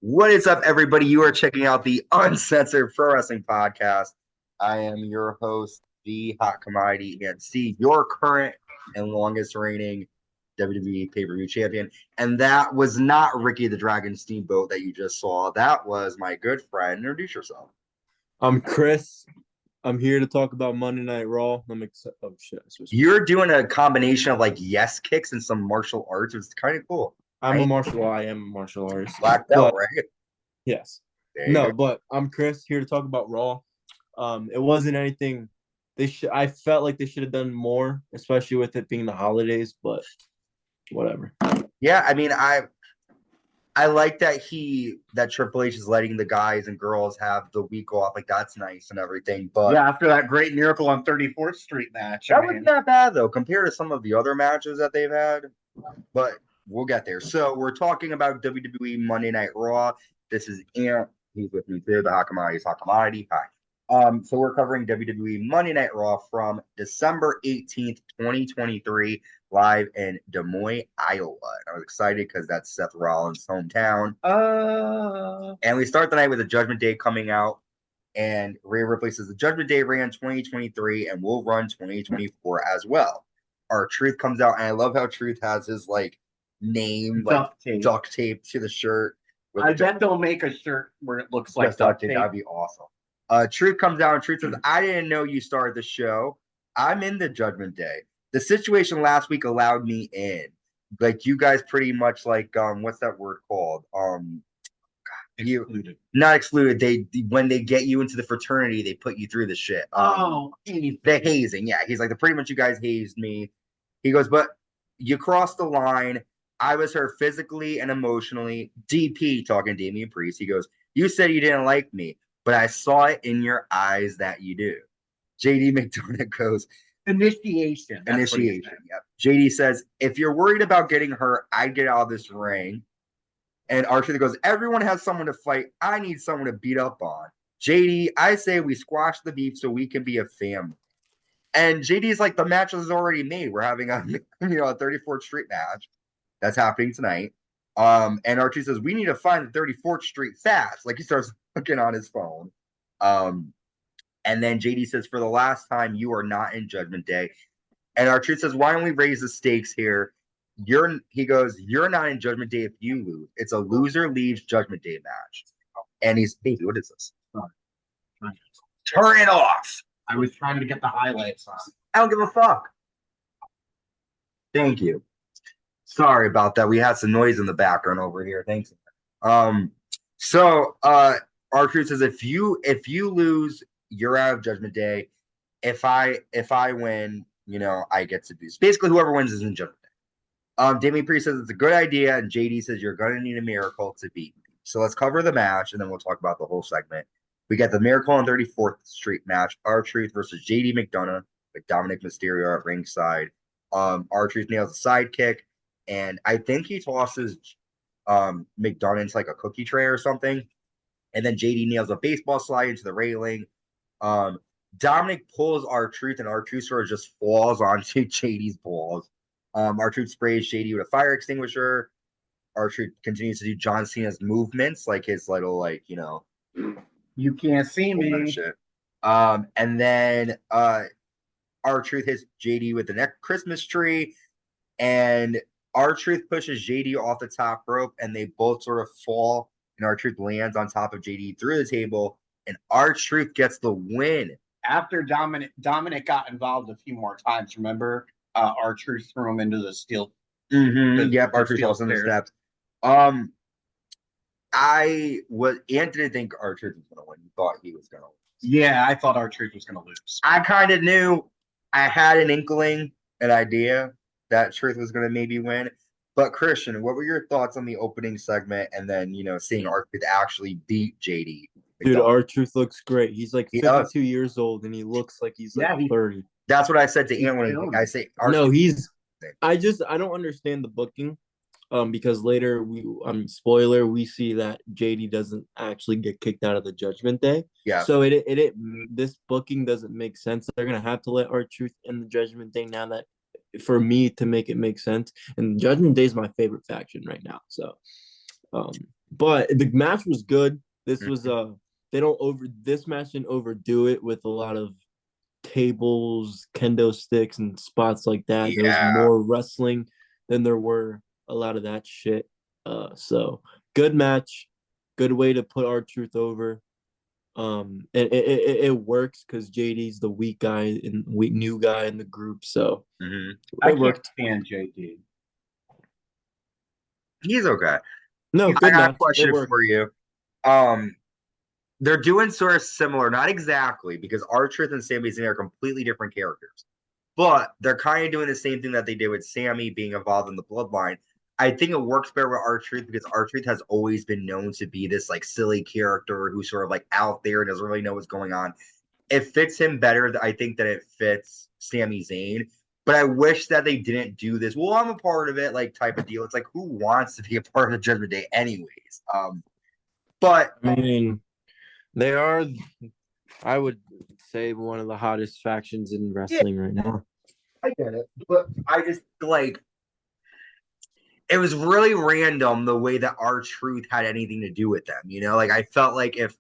What is up, everybody? You are checking out the Uncensored Pro Wrestling Podcast. I am your host, the Hot Commodity, and Steve, your current and longest reigning WWE pay-per-view champion. And that was not Ricky the Dragon Steamboat that you just saw. That was my good friend. Introduce yourself. I'm Chris. I'm here to talk about Monday Night Raw. I'm excited. Oh shit! You're doing a combination of like yes kicks and some martial arts. It's kind of cool. I am a martial artist. Black belt, right? Yes. But I'm Chris, here to talk about Raw. It wasn't anything. I felt like they should have done more, especially with it being the holidays. But whatever. Yeah, I mean, I like that Triple H is letting the guys and girls have the week off. Like, that's nice and everything. But yeah, after that great Miracle on 34th Street match. That was not bad, though, compared to some of the other matches that they've had. But we'll get there. So we're talking about WWE Monday Night Raw. This is Ant. He's with me too. The Hot Commodity. Hi. So we're covering WWE Monday Night Raw from December 18th, 2023, live in Des Moines, Iowa. I was excited because that's Seth Rollins' hometown. And we start the night with the Judgment Day coming out. And Rhea Ripley says the Judgment Day ran 2023 and will run 2024 as well. R-Truth comes out, and I love how Truth has his like name duct tape to the shirt. I bet they'll make a shirt where it looks like duct tape. That'd be awesome. Truth comes out, and Truth says, I didn't know you started the show. I'm in the Judgment Day. The situation last week allowed me in. Like, you guys pretty much like, what's that word called? Excluded. Not excluded. When they get you into the fraternity, they put you through the shit. Hazing. The hazing. Yeah, he's like, pretty much you guys hazed me. He goes, but you crossed the line. I was hurt physically and emotionally. DP talking to Damian Priest. He goes, you said you didn't like me, but I saw it in your eyes that you do. JD McDonaugh goes, Initiation. Yep. JD says, if you're worried about getting hurt, I'd get out of this ring. And R-Truth goes, everyone has someone to fight. I need someone to beat up on. JD, I say we squash the beef so we can be a family. And JD's like, the match is already made. We're having a 34th Street match that's happening tonight. And R-Truth says, we need to find the 34th Street fast. Like, he starts looking on his phone. And then JD says, for the last time, you are not in Judgment Day. And R-Truth says, why don't we raise the stakes here? He goes, you're not in Judgment Day if you lose. It's a loser leaves Judgment Day match. And he's, baby, what is this? Turn it off. I was trying to get the highlights on. I don't give a fuck. Thank you. Sorry about that. We had some noise in the background over here. Thanks. So R-Truth says, if you lose, you're out of Judgment Day. If I win, I get to do this. Basically, whoever wins is in Judgment Day. Damian Priest says it's a good idea, and JD says you're gonna need a miracle to beat me. So let's cover the match, and then we'll talk about the whole segment. We got the Miracle on 34th Street match, R-Truth versus JD McDonaugh with Dominic Mysterio at ringside. R-Truth nails a sidekick, and I think he tosses McDonaugh into like a cookie tray or something. And then JD nails a baseball slide into the railing. Dominic pulls R-Truth, and R-Truth sort of just falls onto JD's balls. R-Truth sprays JD with a fire extinguisher. R-Truth continues to do John Cena's movements, like his little, you can't see me. Shit. And then R-Truth hits JD with the next Christmas tree, and R-Truth pushes JD off the top rope, and they both sort of fall, and R-Truth lands on top of JD through the table, and R-Truth gets the win. After Dominic got involved a few more times, remember? R-Truth threw him into the steel. Yep, R-Truth falls in the steps. Ant didn't think R-Truth was going to win. He thought he was going to lose. Yeah, I thought R-Truth was going to lose. I kind of knew. I had an inkling, an idea that Truth was going to maybe win. But Christian, what were your thoughts on the opening segment and then, seeing R-Truth actually beat JD? Dude, R-Truth looks great. He's like 52 years old, and he looks like he's 30. That's what I said to Ant when I say R-Truth. I don't understand the booking. Because later spoiler, we see that JD doesn't actually get kicked out of the Judgment Day. Yeah. So this booking doesn't make sense. They're gonna have to let R-Truth in the Judgment Day now that for me to make it make sense. And Judgment Day is my favorite faction right now. So But the match was good. This was this match didn't overdo it with a lot of tables, kendo sticks, and spots like that. Yeah. There was more wrestling than there were a lot of that shit. So good match, good way to put R-Truth over. It works because JD's the weak guy and new guy in the group, so I can't stand JD. He's okay. No, I good got match. a question for you. They're doing sort of similar, not exactly, because R-Truth and Sami Zayn are completely different characters. But they're kind of doing the same thing that they did with Sami being involved in the bloodline. I think it works better with R-Truth because R-Truth has always been known to be this like silly character who's sort of like out there and doesn't really know what's going on. It fits him better, I think, than it fits Sami Zayn. But I wish that they didn't do this. Well, I'm a part of it, like type of deal. It's like, who wants to be a part of the Judgment Day anyways? But I mean, they are, I would say, one of the hottest factions in wrestling right now. I get it, but I just like it was really random the way that R-Truth had anything to do with them. You know, like I felt like if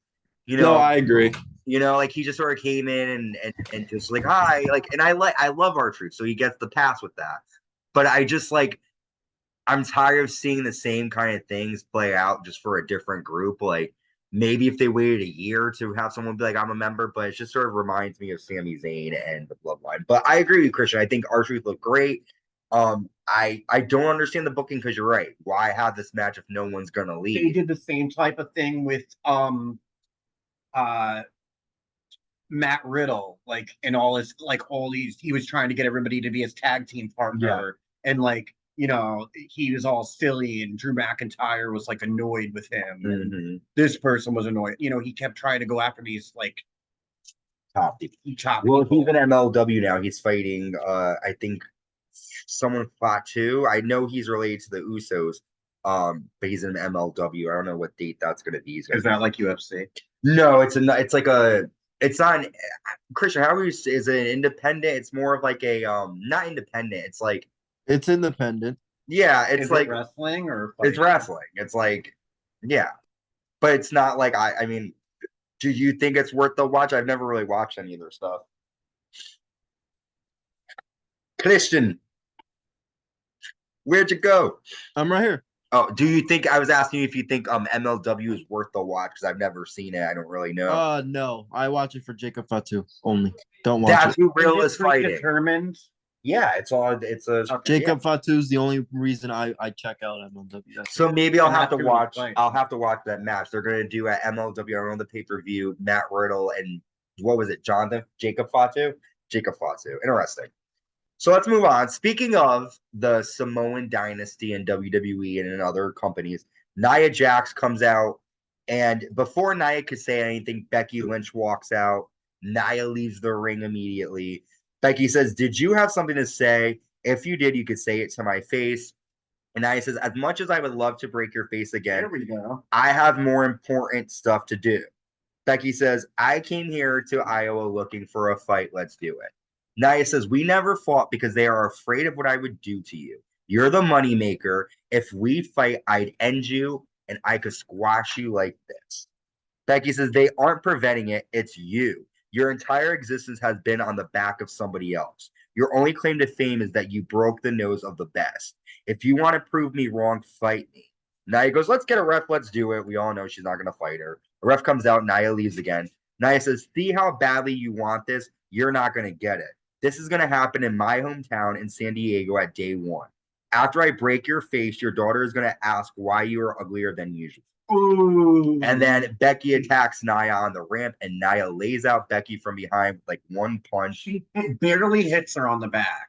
No, I agree. You know, like he just sort of came in and just like hi, like, and I love R-Truth, so he gets the pass with that. But I just like I'm tired of seeing the same kind of things play out just for a different group. Like maybe if they waited a year to have someone be like, I'm a member, but it just sort of reminds me of Sami Zayn and the Bloodline. But I agree with you, Christian. I think R-Truth looked great. I don't understand the booking because you're right. Why have this match if no one's gonna leave? They did the same type of thing with Matt Riddle, like in all his all these he was trying to get everybody to be his tag team partner, and like he was all silly, and Drew McIntyre was like annoyed with him, and this person was annoyed. He kept trying to go after these like top people. He's an MLW now. He's fighting. I think someone fought too. I know he's related to the Usos. But he's in MLW. I don't know what date that's going to be. Is that like UFC? No, it's not Christian. How is it an independent? It's more of like a not independent. It's like it's independent. Yeah, it's like wrestling or fighting? It's wrestling. It's like yeah, but it's not like I mean, do you think it's worth the watch? I've never really watched any of their stuff. Christian, where'd you go? I'm right here. Oh, do you think I was asking you if you think MLW is worth the watch because I've never seen it. I don't really know. No, I watch it for Jacob Fatu only. Don't watch That's it. who Real is fighting. Determined. Yeah, it's a Jacob Fatu is the only reason I check out MLW. So maybe I'll have to watch. I'll have to watch that match. They're gonna do at MLW. I don't know the pay-per-view. Matt Riddle and what was it? Jacob Fatu. Interesting. So let's move on. Speaking of the Samoan dynasty in WWE and in other companies, Nia Jax comes out, and before Nia could say anything, Becky Lynch walks out. Nia leaves the ring immediately. Becky says, "Did you have something to say? If you did, you could say it to my face." And Nia says, "As much as I would love to break your face again, there we go. I have more important stuff to do." Becky says, "I came here to Iowa looking for a fight. Let's do it." Nia says, "We never fought because they are afraid of what I would do to you. You're the moneymaker. If we fight, I'd end you and I could squash you like this." Becky says, "They aren't preventing it. It's you. Your entire existence has been on the back of somebody else. Your only claim to fame is that you broke the nose of the best. If you want to prove me wrong, fight me." Nia goes, "Let's get a ref. Let's do it." We all know she's not going to fight her. A ref comes out. Nia leaves again. Nia says, "See how badly you want this? You're not going to get it. This is going to happen in my hometown in San Diego at day one. After I break your face, your daughter is going to ask why you are uglier than usual." Ooh. And then Becky attacks Nia on the ramp, and Nia lays out Becky from behind with like one punch. She barely hits her on the back.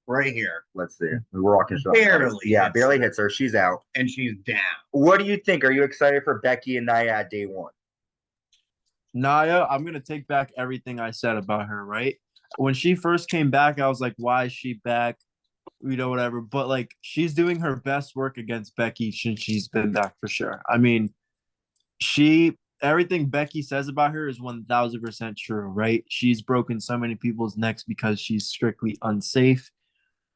Right here. Let's see. We're walking. Barely. Yeah, barely hits her. She's out. And she's down. What do you think? Are you excited for Becky and Nia at day one? Nia, I'm going to take back everything I said about her, right? When she first came back, I was like, why is she back? Whatever. But like, she's doing her best work against Becky since she's been back for sure. I mean, everything Becky says about her is 1000% true, right? She's broken so many people's necks because she's strictly unsafe.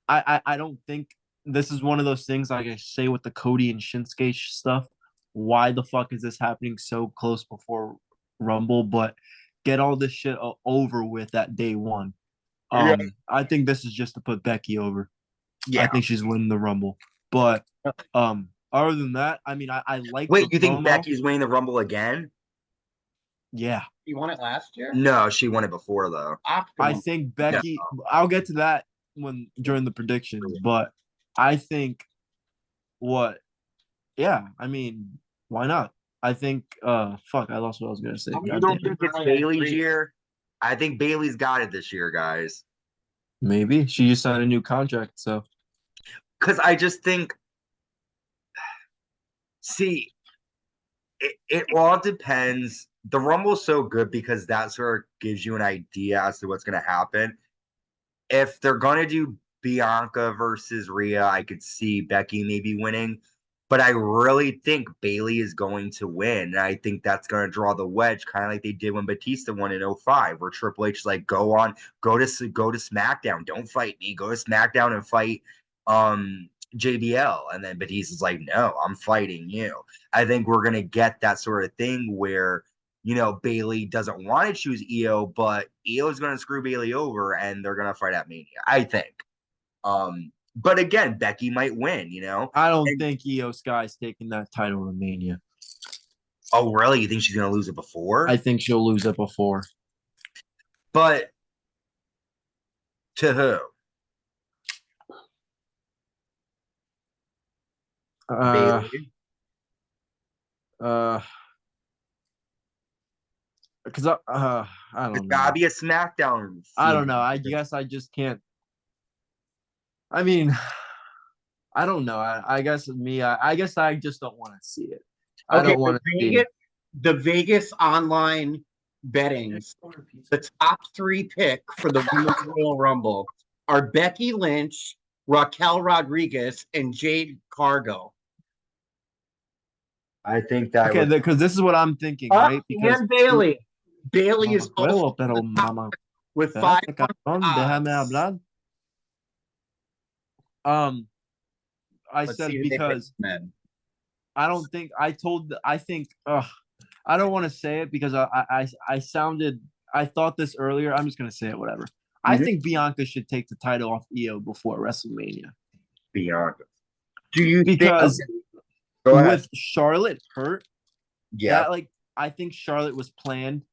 I don't think this is one of those things like I say with the Cody and Shinsuke stuff why the fuck is this happening so close before Rumble? But get all this shit over with at day one. I think this is just to put Becky over. Yeah. I think she's winning the Rumble. But other than that, I mean, I like. Wait, you think Becky's winning the Rumble again? Yeah. You won it last year? No, she won it before though. I think Becky. I'll get to that during the predictions, but I think Yeah, I mean, why not? I think. Fuck, I lost what I was gonna say. You don't think it's Bayley's year? I think Bayley's got it this year, guys. Maybe she just signed a new contract, so. Because I just think, see, it all depends. The Rumble's so good because that sort of gives you an idea as to what's going to happen. If they're going to do Bianca versus Rhea, I could see Becky maybe winning. But I really think Bayley is going to win. And I think that's going to draw the wedge, kind of like they did when Batista won in 05, where Triple H is like, go to SmackDown. Don't fight me. Go to SmackDown and fight JBL. And then Batista's like, no, I'm fighting you. I think we're going to get that sort of thing where, Bayley doesn't want to choose EO, but EO is going to screw Bayley over and they're going to fight at Mania, I think. But again, Becky might win, I don't think Io Sky's taking that title in Mania. Oh, really? You think she's going to lose it before? I think she'll lose it before. But to who? Bayley? Because I don't know. It's gotta be a SmackDown. I don't know. I guess I just can't. I mean, I don't know. I guess me. I guess I just don't want to see it. I don't want to see it. The Vegas online bettings. The top 3 pick for the Women's Royal Rumble are Becky Lynch, Raquel Rodriguez, and Jade Cargill. I think that. Okay, because this is what I'm thinking, right? Because and Bayley. Bayley is also with 5. I said because I don't think I think I don't want to say it because I thought this earlier. I'm just gonna say it, whatever. Mm-hmm. I think Bianca should take the title off Io before WrestleMania. Bianca. Do you because with Charlotte hurt? Yeah. I think Charlotte was planned.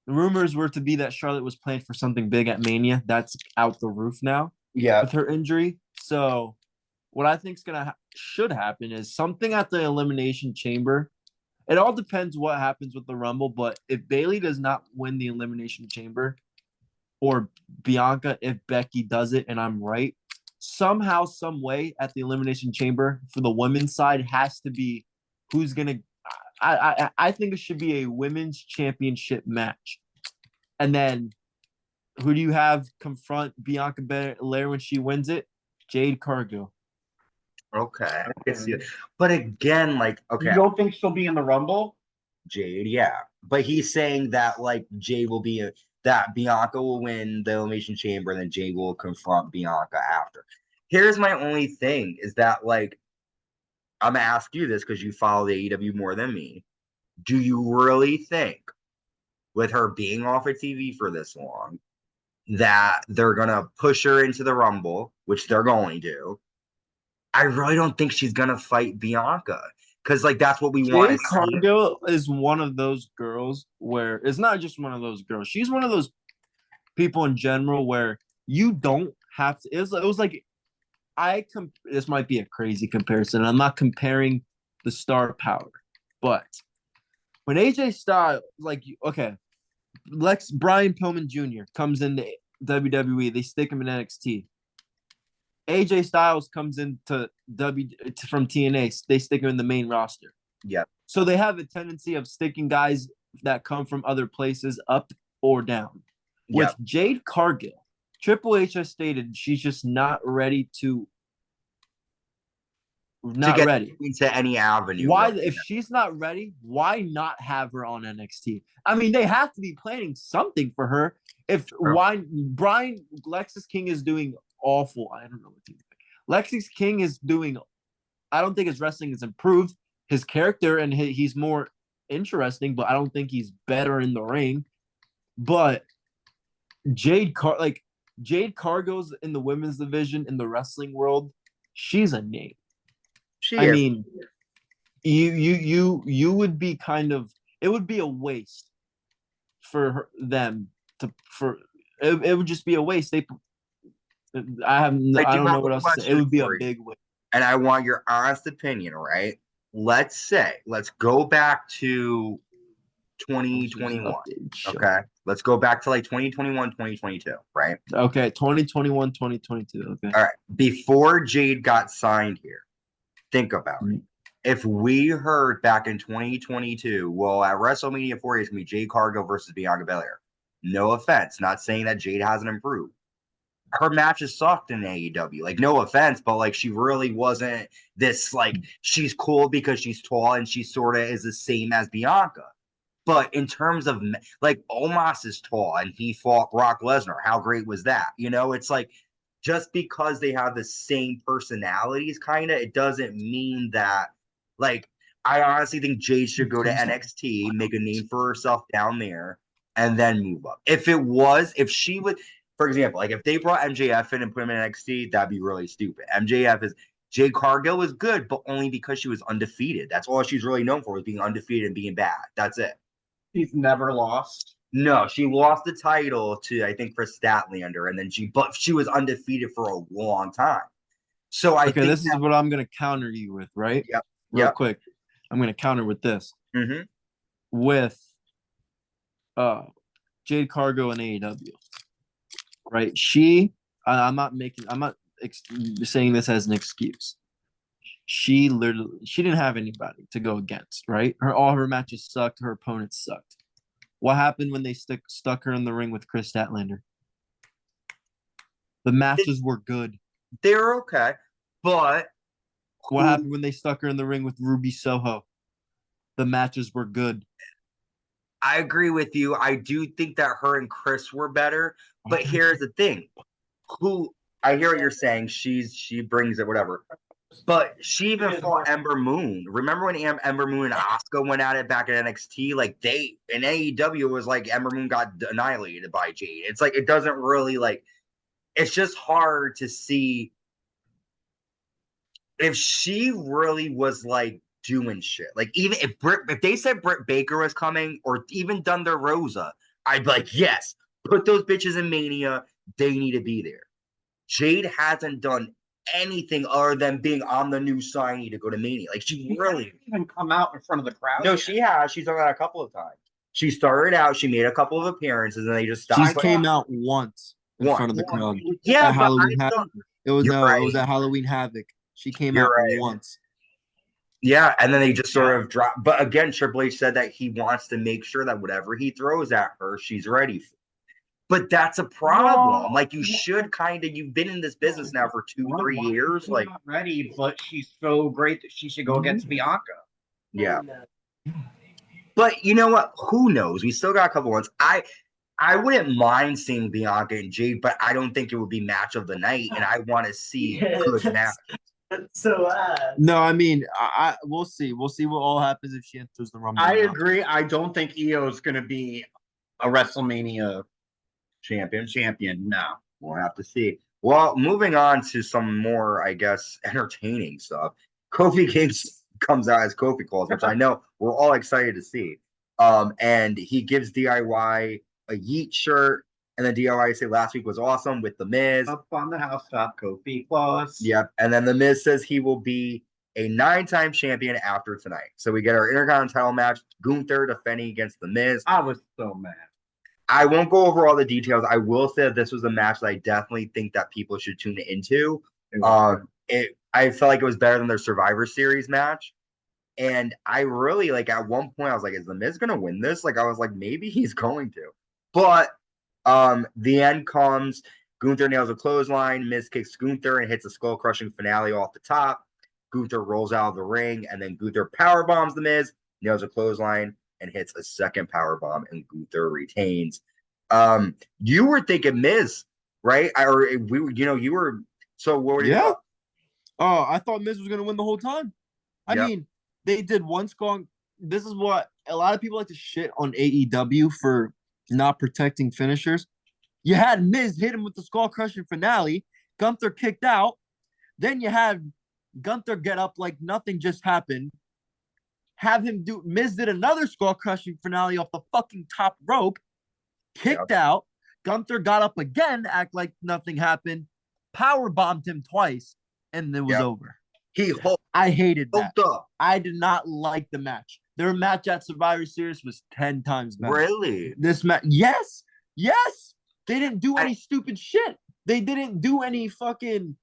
The rumors were to be that Charlotte was planned for something big at Mania. That's out the roof now. Yeah. With her injury. So what I think should happen is something at the Elimination Chamber. It all depends what happens with the Rumble, but if Bayley does not win the Elimination Chamber, or Bianca, if Becky does it and I'm right, somehow, some way at the Elimination Chamber for the women's side has to be who's gonna. I think it should be a women's championship match, and then who do you have confront Bianca Belair when she wins it? Jade Cargill. Okay, I can see it. But again, okay, you don't think she'll be in the Rumble? Jade, yeah, but he's saying that Jade will be that Bianca will win the Elimination Chamber, and then Jade will confront Bianca after. Here's my only thing: is that I'm gonna ask you this because you follow the AEW more than me. Do you really think, with her being off of TV for this long, that they're gonna push her into the Rumble, which they're going to? I really don't think she's gonna fight Bianca because that's what we want. Jade Cargill is one of those girls where it's not just one of those girls. She's one of those people in general where you don't have to. It was like this might be a crazy comparison. I'm not comparing the star power, but when AJ Styles, Brian Pillman Jr. comes into WWE, they stick him in NXT. AJ Styles comes into from TNA, they stick him in the main roster. Yeah. So they have a tendency of sticking guys that come from other places up or down. With Jade Cargill, Triple H has stated she's just not ready to get into any avenue. Why, if she's not ready, why not have her on NXT? I mean, they have to be planning something for her. Lexis King is doing awful. I don't know what Lexis King is doing. I don't think his wrestling is improved. his character and he's more interesting, but I don't think he's better in the ring. But Jade Cargo's in the women's division in the wrestling world. She's a name. She is. mean, you would be it would be a waste for them it would just be a waste. I don't know what else to say. It would be a big waste. And I want your honest opinion, right? Let's go back to 2021. Okay. Let's go back to like 2021, 2022, right? Okay, 2021, 2022. Okay. All right. Before Jade got signed here, think about it. If we heard back in 2022, well, at WrestleMania 40, it's going to be Jade Cargill versus Bianca Belair. No offense. Not saying that Jade hasn't improved. Her matches sucked in AEW. Like, no offense, but like she really wasn't this, like, she's cool because she's tall and she sort of is the same as Bianca. But in terms of, like, Omos is tall and he fought Brock Lesnar. How great was that? You know, it's like, just because they have the same personalities, kind of, it doesn't mean that, like, I honestly think Jade should go to NXT, make a name for herself down there, and then move up. If she would, for example, like if they brought MJF in and put him in NXT, that'd be really stupid. Jade Cargill was good, but only because she was undefeated. That's all she's really known for, was being undefeated and being bad. That's it. She's never lost. No, she lost the title to, I think, Chris Statlander, and then but she was undefeated for a long time. So I think this is what I'm going to counter you with, right? Yep. Real quick. I'm going to counter with this. Mm-hmm. With Jade Cargill and AEW. Right? I'm not saying this as an excuse. She didn't have anybody to go against, right? All her matches sucked. Her opponents sucked. What happened when they stuck her in the ring with Chris Statlander? The matches were good. They were okay, but what happened when they stuck her in the ring with Ruby Soho? The matches were good. I agree with you. I do think that her and Chris were better, but here's the thing. I hear what you're saying. She brings it, whatever. But she even fought Ember Moon. Remember when Ember Moon and Asuka went at it back at NXT? Like, in AEW, it was like Ember Moon got annihilated by Jade. It's like, it doesn't really, like, it's just hard to see if she really was, like, doing shit. Like, even if they said Britt Baker was coming, or even Thunder Rosa, I'd be like, yes, put those bitches in Mania. They need to be there. Jade hasn't done anything other than being on the new signee to go to Mania. Like, she really hasn't even come out in front of the crowd. No, she has. She's done that a couple of times. She started out. She made a couple of appearances, and they just stopped. She came out once in front of the crowd. Yeah, Halloween Havoc. It was at Halloween Havoc. She came out once. Yeah, and then they just sort of dropped. But again, Triple H said that he wants to make sure that whatever he throws at her, she's ready for. But that's a problem. Like, you should you've been in this business now for 2-3 years. Like, not ready, but she's so great that she should go against Bianca. Yeah. But you know what? Who knows? We still got a couple ones. I wouldn't mind seeing Bianca and Jade, but I don't think it would be match of the night, and I want to see good matches. So no, I mean, we'll see. We'll see what all happens if she enters the Rumble. I agree. I don't think Io is going to be a WrestleMania champion. No, we'll have to see. Well, moving on to some more, I guess, entertaining stuff. Kofi Kingston comes out as Kofi calls, which I know we're all excited to see. And he gives DIY a Yeet shirt, and then DIY say last week was awesome with The Miz. Up on the house top, Kofi Plus. Yep. And then The Miz says he will be a 9-time champion after tonight. So we get our Intercontinental match, Gunther defending against The Miz. I was so mad. I won't go over all the details. I will say that this was a match that I definitely think that people should tune into. I felt like it was better than their Survivor Series match. And I really, like, at one point, I was like, is The Miz going to win this? Like, I was like, maybe he's going to. But the end comes. Gunther nails a clothesline. Miz kicks Gunther and hits a skull-crushing finale off the top. Gunther rolls out of the ring, and then Gunther powerbombs The Miz, nails a clothesline, and hits a second powerbomb, and Gunther retains. You were thinking Miz, right? You were. So what were you? Yeah. Oh, I thought Miz was going to win the whole time. I mean, they did one skull. This is what a lot of people like to shit on AEW for not protecting finishers. You had Miz hit him with the skull crushing finale. Gunther kicked out. Then you had Gunther get up like nothing just happened. Have him do. Miz did another skull crushing finale off the fucking top rope. Kicked out. Gunther got up again, act like nothing happened. Power bombed him twice, and it was over. I hated that. I did not like the match. Their match at Survivor Series was 10 times better. Really? This match, yes. They didn't do any stupid shit. They didn't do any fucking.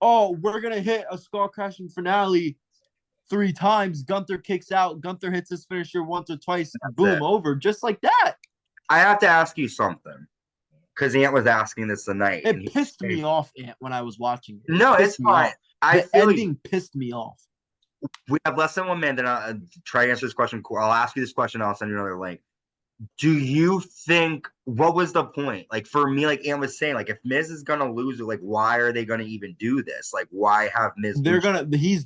Oh, we're gonna hit a skull crashing finale 3 times. Gunther kicks out. Gunther hits his finisher once or twice. Boom, over, just like that. I have to ask you something, because Ant was asking this tonight. It pissed me off, Ant, when I was watching it. No, it's fine. The ending pissed me off. We have less than 1 minute. Then I'll try to answer this question. I'll ask you this question. I'll send you another link. Do you think, what was the point? Like, for me, like Ant was saying, like, if Miz is gonna lose it, like, why are they gonna even do this? Like, why have Miz? He's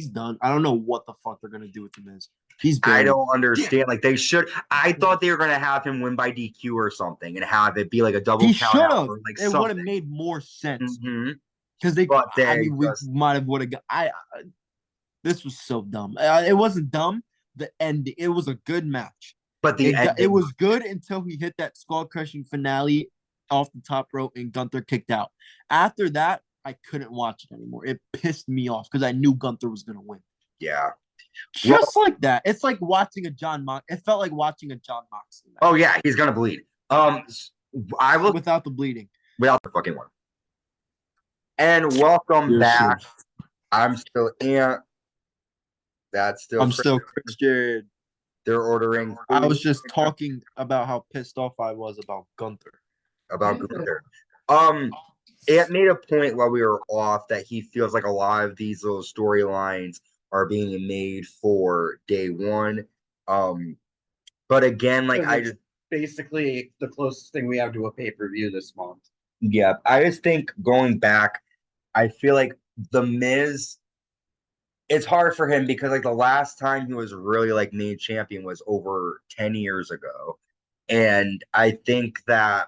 done. I don't know what the fuck they're gonna do with the Miz. He's buried. I don't understand. Like, they should. I thought they were gonna have him win by DQ or something and have it be like a double. He should have. Like, it would have made more sense. Because we might have would have got. This was so dumb. It wasn't dumb. The ending. It was a good match. But it was good until he hit that skull crushing finale off the top rope and Gunther kicked out. After that, I couldn't watch it anymore. It pissed me off because I knew Gunther was gonna win. Yeah, just like that. It's like watching a John Mox. It felt like watching a John Moxley match. Oh yeah, he's gonna bleed. I will without the bleeding, without the fucking one. And welcome back. I'm still Ant. That's still. I'm still Chris Jared. They're ordering. I was just talking about how pissed off I was about Gunther. It made a point while we were off that he feels like a lot of these little storylines are being made for day one. But again, like I just basically the closest thing we have to a pay-per-view this month. Yeah, I just think going back, I feel like the Miz. It's hard for him because like the last time he was really like made champion was over 10 years ago. And I think that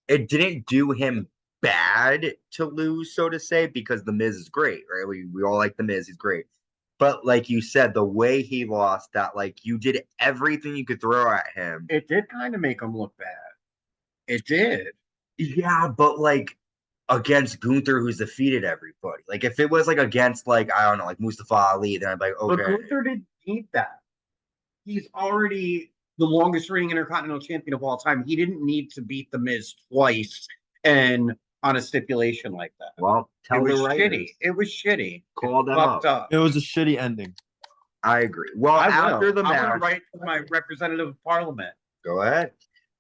it didn't do him bad to lose, so to say, because the Miz is great, right? We all like the Miz, he's great. But like you said, the way he lost, that like you did everything you could throw at him. It did kind of make him look bad. It did. Yeah, but like against Gunther, who's defeated everybody. Like if it was like against like I don't know, like Mustafa Ali, then I'd be like, okay. But Gunther didn't need that. He's already the longest reigning Intercontinental Champion of all time. He didn't need to beat the Miz twice and on a stipulation like that. Well, it was shitty. It was shitty. Call them up. It was a shitty ending. I agree. Well, after the match, I'm gonna write to my representative of parliament. Go ahead.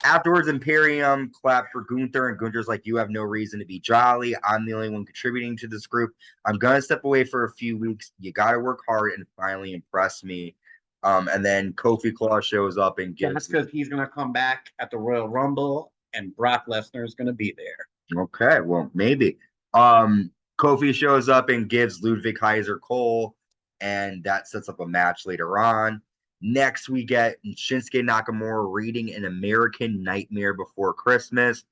Afterwards, Imperium clapped for Gunther, and Gunther's like, you have no reason to be jolly. I'm the only one contributing to this group. I'm going to step away for a few weeks. You got to work hard and finally impress me. And then Kofi Claw shows up and gives... That's because he's going to come back at the Royal Rumble, and Brock Lesnar is going to be there. Okay, well, maybe. Kofi shows up and gives Ludwig Kaiser Cole, and that sets up a match later on. Next, we get Shinsuke Nakamura reading An American Nightmare Before Christmas.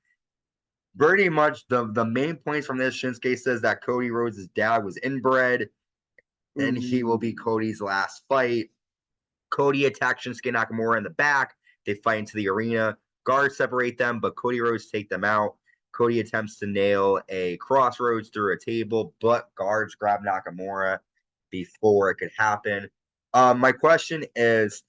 Pretty much the main points from this, Shinsuke says that Cody Rhodes' dad was inbred, and he will be Cody's last fight. Cody attacks Shinsuke Nakamura in the back. They fight into the arena. Guards separate them, but Cody Rhodes take them out. Cody attempts to nail a crossroads through a table, but guards grab Nakamura before it could happen. My question is,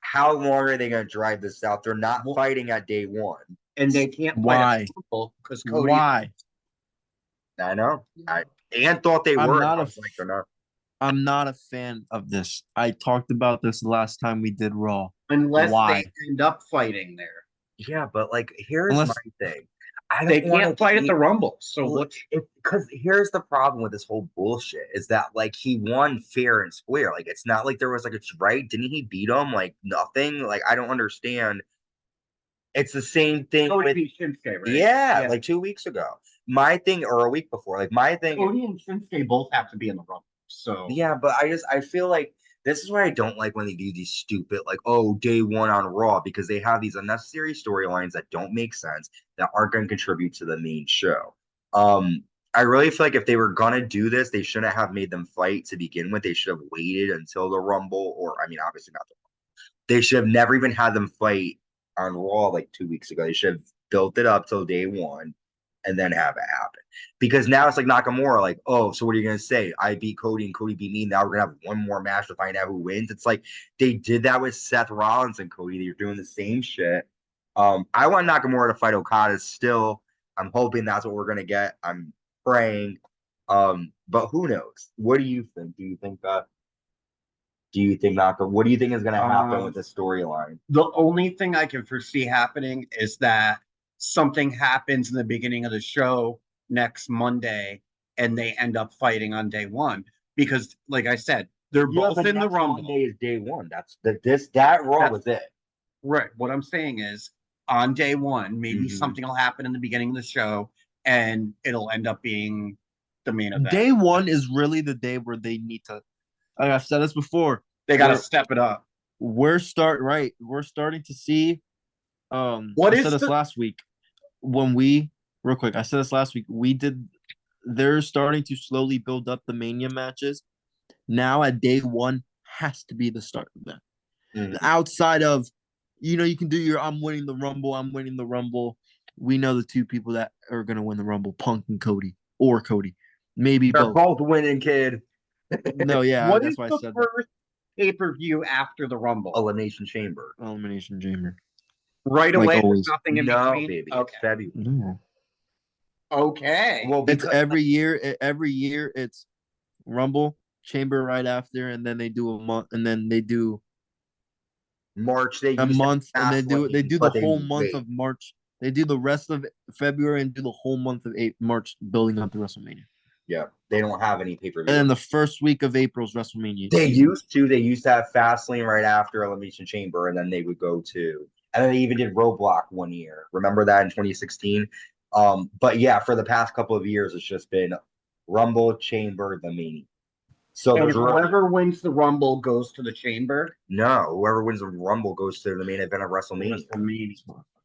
how long are they going to drive this out? They're not fighting at day one. And they can't Why? Because Cody. Why? I know. Ann thought they were. I'm not a fan of this. I talked about this last time we did Raw. Unless they end up fighting there. Yeah, but like, here's my thing. They can't fight at the Rumble. So because here's the problem with this whole bullshit is that like he won fair and square. Like it's not like there was like a right. Didn't he beat him? Like nothing. Like I don't understand. It's the same thing with Shinsuke, right? Yeah, like 2 weeks ago. My thing, or a week before. Like my thing. Cody and Shinsuke both have to be in the Rumble. So yeah, but I feel like this is why I don't like when they do these stupid like, oh, day one on Raw, because they have these unnecessary storylines that don't make sense, that aren't going to contribute to the main show. I really feel like if they were gonna do this, they shouldn't have made them fight to begin with. They should have waited until the Rumble, or I mean, obviously not the Rumble. They should have never even had them fight on Raw like 2 weeks ago. They should have built it up till day one and then have it happen. Because now it's like Nakamura, like, oh, so what are you gonna say? I beat Cody and Cody beat me. Now we're gonna have one more match to find out who wins. It's like they did that with Seth Rollins and Cody. They're doing the same shit. I want Nakamura to fight Okada still. I'm hoping that's what we're gonna get. I'm praying. But who knows? What do you think? Do you think Nakamura? What do you think is gonna happen with the storyline? the only thing I can foresee happening is that something happens in the beginning of the show next Monday and they end up fighting on day one. Because, like I said, they're both in the Rumble. Monday is day one. That's that Raw was it. Right. What I'm saying is on day one, maybe something will happen in the beginning of the show and it'll end up being the main event. Day one is really the day where they need to. Like I've said this before. They got to step it up. We're starting to see. I said this last week when real quick. I said this last week. They're starting to slowly build up the Mania matches. Now at day one has to be the start of that. Outside of, you can do your I'm winning the Rumble. We know the two people that are going to win the Rumble, Punk and Cody, or Cody. Maybe they're both winning, kid. No, yeah, what that's is why I the said first pay-per-view after the Rumble? Elimination Chamber. Right Like away, always. there's nothing in No, between? baby. Okay. February. No. Okay. Well, It's every year. Every year, it's Rumble, Chamber right after, and then they do a month, and then they do March. They a month, and they do the whole month wait. of March. They do the rest of February and do the whole month of March, building up to WrestleMania. Yeah, they don't have any pay-per-view. And then the first week of April is WrestleMania. They used to have Fastlane right after Elimination Chamber, and then they would go to, and then they even did Roadblock one year. Remember that in 2016? But yeah, for the past couple of years, it's just been Rumble, Chamber, the Mania. So and whoever wins the Rumble goes to the Chamber? No, whoever wins the Rumble goes to the main event of WrestleMania.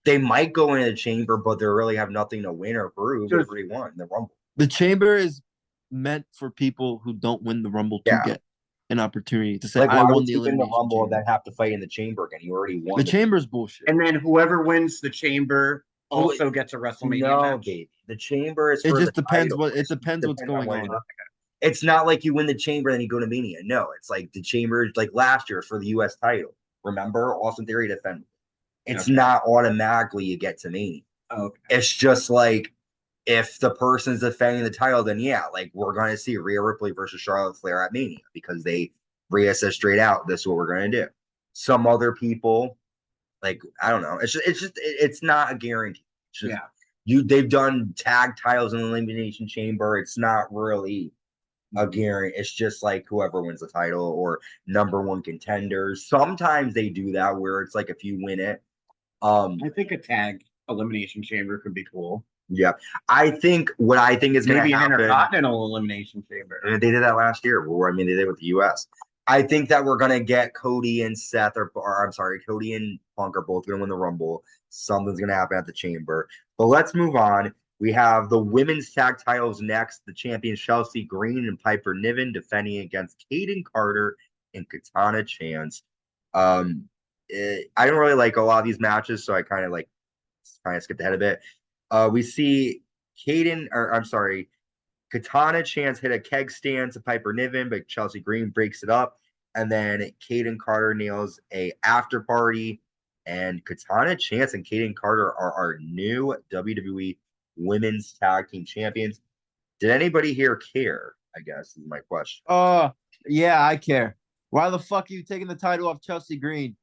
They might go into the Chamber, but they really have nothing to win or prove. They've already won the Rumble. The Chamber is meant for people who don't win the Rumble to get an opportunity to say, like, I won the Elimination Rumble Chamber. and then have to fight in the Chamber again. You already won. The Chamber's bullshit. And then whoever wins the Chamber also gets a WrestleMania match. Baby. The Chamber is it for just the depends title. it depends what's going on. It's not like you win the Chamber and then you go to Mania. No, it's like the Chamber, like last year for the U.S. title. Remember, Austin Theory defended. It's not automatically you get to Mania. Okay. It's just like if the person's defending the title, then yeah, like we're going to see Rhea Ripley versus Charlotte Flair at Mania because Rhea says straight out, this is what we're going to do. Some other people, like I don't know, it's not a guarantee. It's just, they've done tag titles in the Elimination Chamber. It's not really a guarantee. It's just like whoever wins the title or number one contenders. Sometimes they do that where it's like if you win it. I think a tag Elimination Chamber could be cool. Yeah, I think is going to happen. Maybe an Intercontinental Elimination Chamber. And they did that last year. They did it with the U.S. I think that we're gonna get Cody and Seth, Cody and Punk are both gonna win the Rumble. Something's gonna happen at the Chamber. But let's move on. We have the women's tag titles next. The champions Chelsea Green and Piper Niven defending against Kayden Carter and Katana Chance. I don't really like a lot of these matches, so I kind of skipped ahead a bit. We see Katana Chance hit a keg stand to Piper Niven, but Chelsea Green breaks it up. And then Kayden Carter nails a after party. And Katana Chance and Kayden Carter are our new WWE Women's Tag Team Champions. Did anybody here care? I guess is my question. Yeah, I care. Why the fuck are you taking the title off Chelsea Green?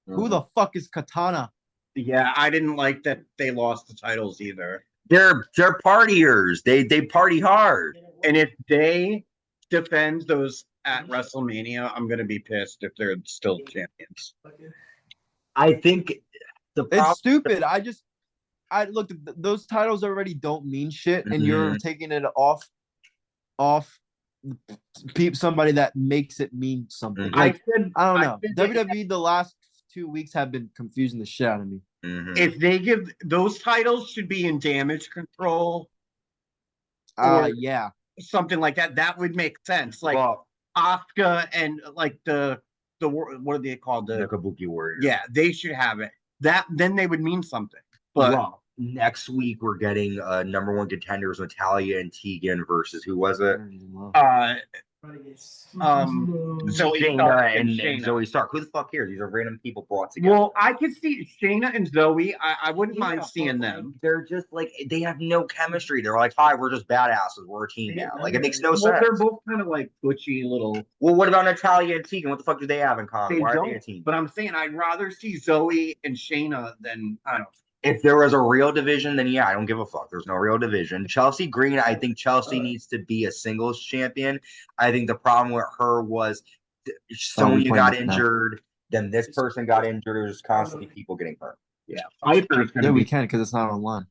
Who the fuck is Katana? Yeah, I didn't like that they lost the titles either. They're partiers. They party hard. And if they defend those at WrestleMania, I'm gonna be pissed if they're still champions. I think it's stupid. I look, those titles already don't mean shit, and you're taking it off somebody that makes it mean something. Mhm. Like I don't I know. said WWE the last 2 weeks have been confusing the shit out of me. Mhm. if they give those titles should be in Damage Control or Yeah. something like that. That would make sense. Like Well, Asuka and like the what are they called? the Kabuki Warriors. Yeah, they should have it. That then they would mean something. But Well, next week we're getting number one contenders Natalia and Tegan versus who was it? Zoe Shayna Stark and Shayna. Zoe Stark. Who the fuck cares? These are random people brought together. Well, I could see Shayna and Zoe. I wouldn't mind seeing them. They're just like they have no chemistry. They're like, hi, we're just badasses. We're a team now. Like it makes no sense. They're both kind of like butchy little. Well, what about Natalia and Tegan? What the fuck do they have in common? They Why are don't. they a team? But I'm saying I'd rather see Zoe and Shayna than I don't know. If there was a real division, then yeah, I don't give a fuck. There's no real division. Chelsea Green, I think Chelsea needs to be a singles champion. I think the problem with her was Sonya got injured, then this person got injured. There's constantly people getting hurt. Yeah, Piper's Yeah, we can because it's not online.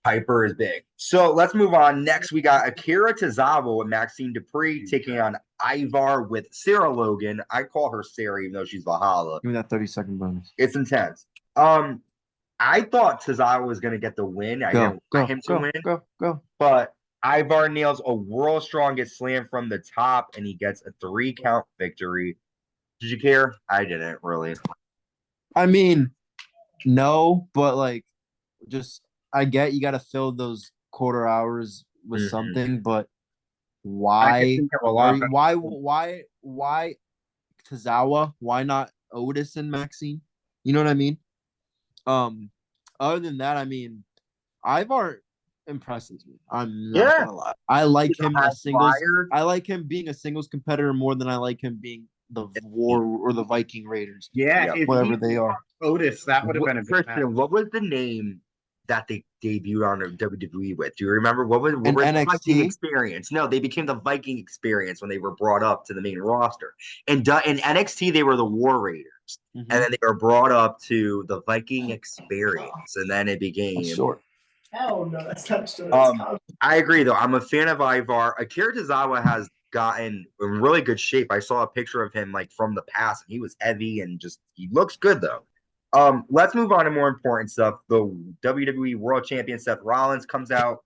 Piper is big. So let's move on. Next, we got Akira Tozawa with Maxine Dupree taking on Ivar with Sarah Logan. I call her Sarah, even though she's Valhalla. Give me that 30-second bonus. It's intense. I thought Tozawa was going to get the win. I didn't want him to win. Go. But Ivar nails a world strongest slam from the top, and he gets a 3-count victory. Did you care? I didn't really. I mean, no, but like, just I get you got to fill those quarter hours with something, but why? Why Tozawa? Why not Otis and Maxine? You know what I mean? Other than that, I mean, Ivar impresses me. I'm not gonna lie. I like him as singles. I like him being a singles competitor more than I like him being the War or the Viking Raiders. Yeah, whatever they are. Otis, that would have been a good match. What was the name that they debuted on WWE with? Do you remember what was NXT? the Viking Experience? No, they became the Viking Experience when they were brought up to the main roster. And in NXT, they were the War Raiders. And then they were brought up to the Viking Experience, and then it became short. Hell no, that's not short. I agree, though. I'm a fan of Ivar. Akira Tozawa has gotten in really good shape. I saw a picture of him like from the past, and he was heavy and just he looks good though. Let's move on to more important stuff. The WWE World Champion Seth Rollins comes out.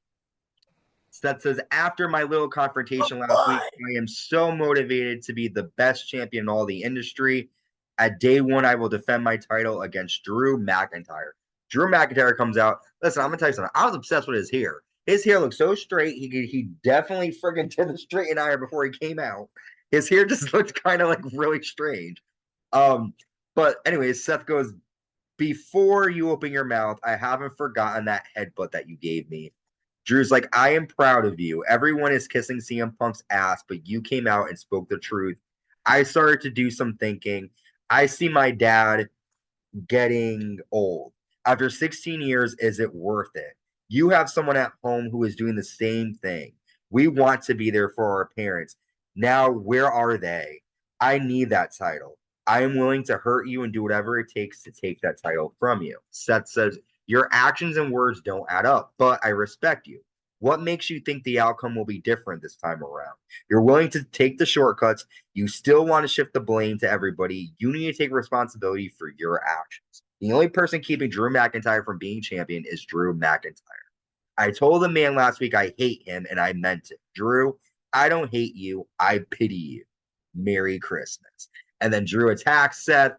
Seth says, after my little confrontation last week, I am so motivated to be the best champion in all the industry. At day one, I will defend my title against Drew McIntyre. Drew McIntyre comes out. Listen, I'm gonna tell you something. I was obsessed with his hair. His hair looks so straight. He definitely friggin' did the straight and iron before he came out. His hair just looked kind of like really strange. But anyways, Seth goes, before you open your mouth, I haven't forgotten that headbutt that you gave me. Drew's like, I am proud of you. Everyone is kissing CM Punk's ass, but you came out and spoke the truth. I started to do some thinking. I see my dad getting old. After 16 years, is it worth it? You have someone at home who is doing the same thing. We want to be there for our parents. Now, where are they? I need that title. I am willing to hurt you and do whatever it takes to take that title from you. Seth says, your actions and words don't add up, but I respect you. What makes you think the outcome will be different this time around? You're willing to take the shortcuts. You still want to shift the blame to everybody. You need to take responsibility for your actions. The only person keeping Drew McIntyre from being champion is Drew McIntyre. I told the man last week I hate him, and I meant it. Drew, I don't hate you. I pity you. Merry Christmas. And then Drew attacks Seth,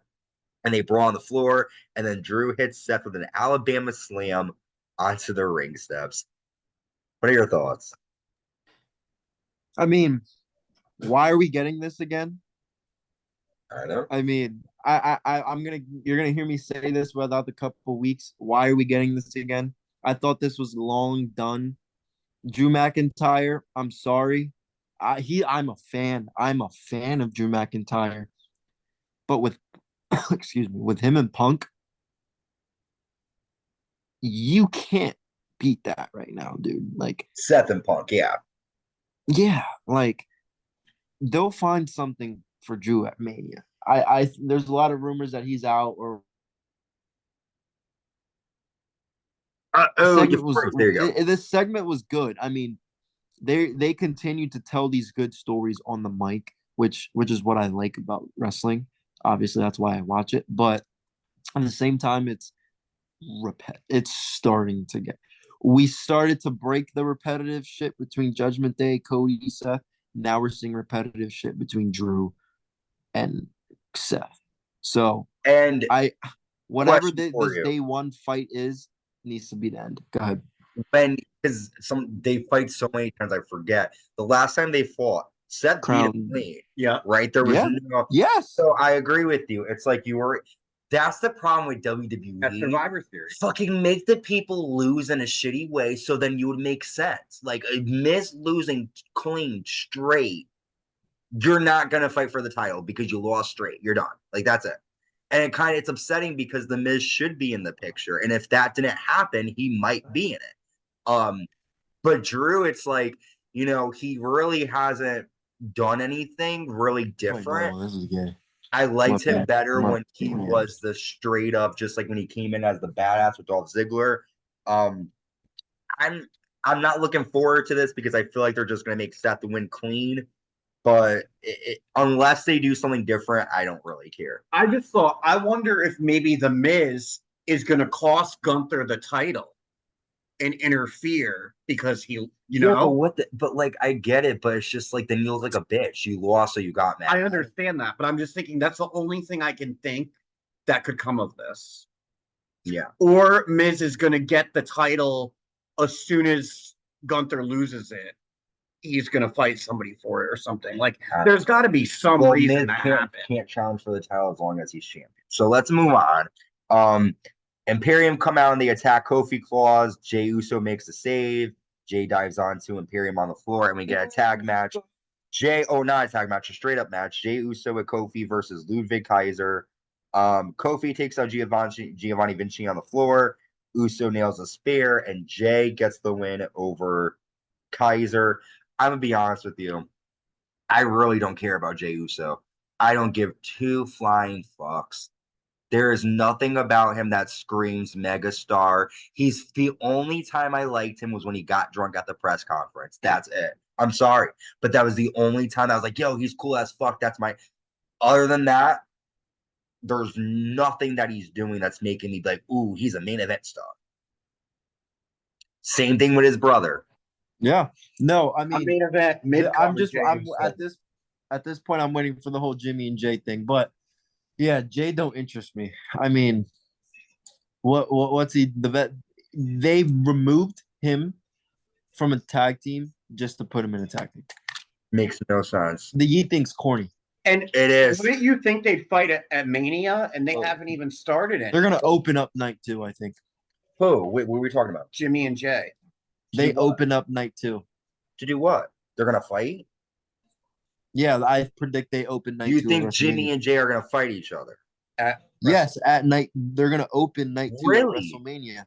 and they brawl on the floor, and then Drew hits Seth with an Alabama slam onto the ring steps. What are your thoughts? I mean, why are we getting this again? I know. I mean, you're gonna hear me say this without the couple weeks. Why are we getting this again? I thought this was long done. Drew McIntyre, I'm sorry. I'm a fan. I'm a fan of Drew McIntyre. But with with him and Punk, you can't beat that right now, dude. Like Seth and Punk, yeah. Yeah, like they'll find something for Drew at Mania. There's a lot of rumors that he's out or there you go. This segment was good. I mean, they continue to tell these good stories on the mic, which is what I like about wrestling. Obviously, that's why I watch it. But at the same time, it's starting to get. We started to break the repetitive shit between Judgment Day, Cody, Seth. Now we're seeing repetitive shit between Drew and Seth. So And whatever question for this you. day one fight is needs to be the end. Go ahead. Because they fight so many times, I forget. The last time they fought, Seth beat him clean. Yeah. Right? There was Yeah. no. Yes. So I agree with you. It's like you were. That's the problem with WWE. That's Survivor Series. Fucking make the people lose in a shitty way, so then you would make sense. Like Miz losing clean, straight. You're not gonna fight for the title because you lost straight. You're done. Like that's it. And it's upsetting because the Miz should be in the picture, and if that didn't happen, he might be in it. But Drew, it's like, he really hasn't done anything really different. Oh, this is gay. I liked him better when he was the straight up, just like when he came in as the badass with Dolph Ziggler. I'm not looking forward to this because I feel like they're just going to make Seth win clean. But unless they do something different, I don't really care. I wonder if maybe the Miz is going to cost Gunther the title and interfere because but like I get it, but it's just like then you look like a bitch. You lost, so you got mad. I understand that, but I'm just thinking that's the only thing I can think that could come of this. Yeah. Or Miz is going to get the title as soon as Gunther loses it. He's going to fight somebody for it or something. Like there's got to be some reason Miz that happen. Can't challenge for the title as long as he's champion. So let's move on. Imperium come out and they attack Kofi Claus. Jey Uso makes a save. Jey dives onto Imperium on the floor, and we get a tag match. Not a tag match, a straight up match. Jey Uso with Kofi versus Ludwig Kaiser. Kofi takes out Giovanni Vinci on the floor. Uso nails a spear, and Jey gets the win over Kaiser. I'm gonna be honest with you. I really don't care about Jey Uso. I don't give two flying fucks. There is nothing about him that screams megastar. He's the only time I liked him was when he got drunk at the press conference. That's it. I'm sorry, but that was the only time I was like, yo, he's cool as fuck. That's my. Other than that, there's nothing that he's doing that's making me be like, ooh, he's a main event star. Same thing with his brother. Yeah. No, I mean, main event. I'm at this point, I'm waiting for the whole Jimmy and Jay thing, but. Yeah, Jay don't interest me. I mean, what's he the vet? They removed him from a tag team just to put him in a tag team. Makes no sense. The Yi thing's corny. And it is. Wouldn't you think they'd fight at Mania and they haven't even started it? They're gonna open up night 2, I think. Who? Wait, what are we talking about? Jimmy and Jay. They open up night 2. To do what? They're gonna fight? Yeah, I predict they open night 2. You think Jimmy and Jay are going to fight each other? Yes, at night. They're going to open night 2 at WrestleMania.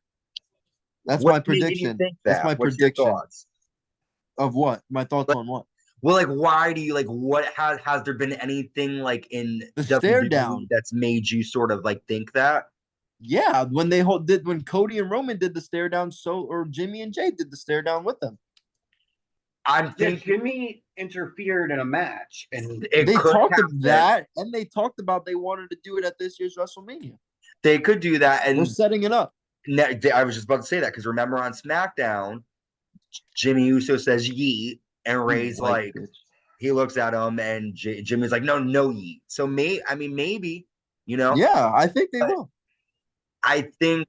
That's my prediction. That's my prediction. Of what? My thoughts on what? Well, like, why do you, what has there been anything, in the stare down that's made you sort of, think that? Yeah, when when Cody and Roman did the stare down, or Jimmy and Jay did the stare down with them. I'm thinking Jimmy interfered in a match, and they talked about that, and they talked about they wanted to do it at this year's WrestleMania. They could do that, and they're setting it up. I was just about to say that because remember on SmackDown, Jimmy Uso says yeet, and Ray's like he looks at him, and Jimmy's like, no yeet. So maybe, Yeah, I think they will. I think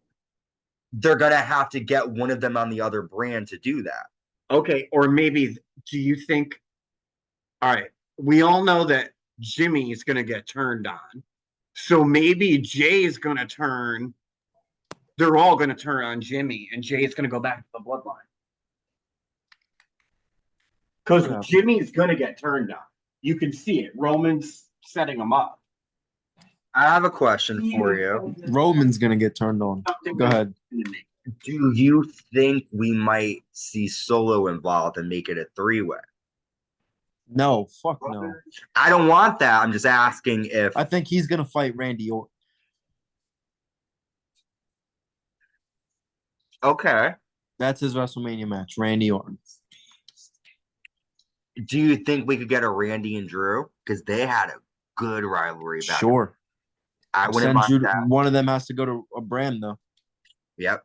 they're gonna have to get one of them on the other brand to do that. Okay, or maybe do you think? All right, we all know that Jimmy is going to get turned on, so maybe Jay is going to turn. They're all going to turn on Jimmy, and Jay is going to go back to the bloodline because Jimmy's going to get turned on. You can see it. Roman's setting him up. I have a question for you. Roman's going to get turned on. Go ahead. Do you think we might see Solo involved and make it a 3-way? No, fuck no. I don't want that. I'm just asking if I think he's gonna fight Randy Orton. Okay. That's his WrestleMania match, Randy Orton. Do you think we could get a Randy and Drew? Because they had a good rivalry back. Sure. I wouldn't mind that. One of them has to go to a brand though. Yep.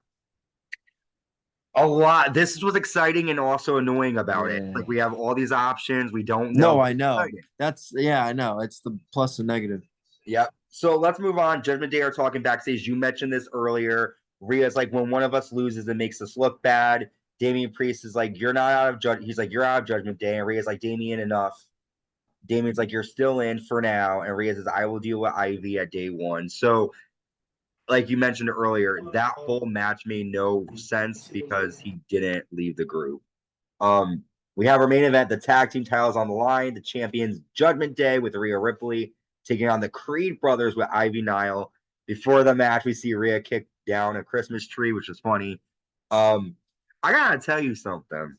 A lot. This was exciting and also annoying about it. Like we have all these options. We don't know. No, I know. I know. It's the plus and negative. Yep. So let's move on. Judgment Day are talking backstage. You mentioned this earlier. Rhea's like, when one of us loses, it makes us look bad. Damian Priest is like, you're not out of judge. He's like, you're out of Judgment Day. And Rhea's like, Damian, enough. Damian's like, you're still in for now. And Rhea says, I will deal with Ivy at day one. So, like you mentioned earlier, that whole match made no sense because he didn't leave the group. We have our main event, the tag team titles on the line, the champions Judgment Day with Rhea Ripley taking on the Creed brothers with Ivy Nile. Before the match, we see Rhea kick down a Christmas tree, which is funny. I gotta tell you something.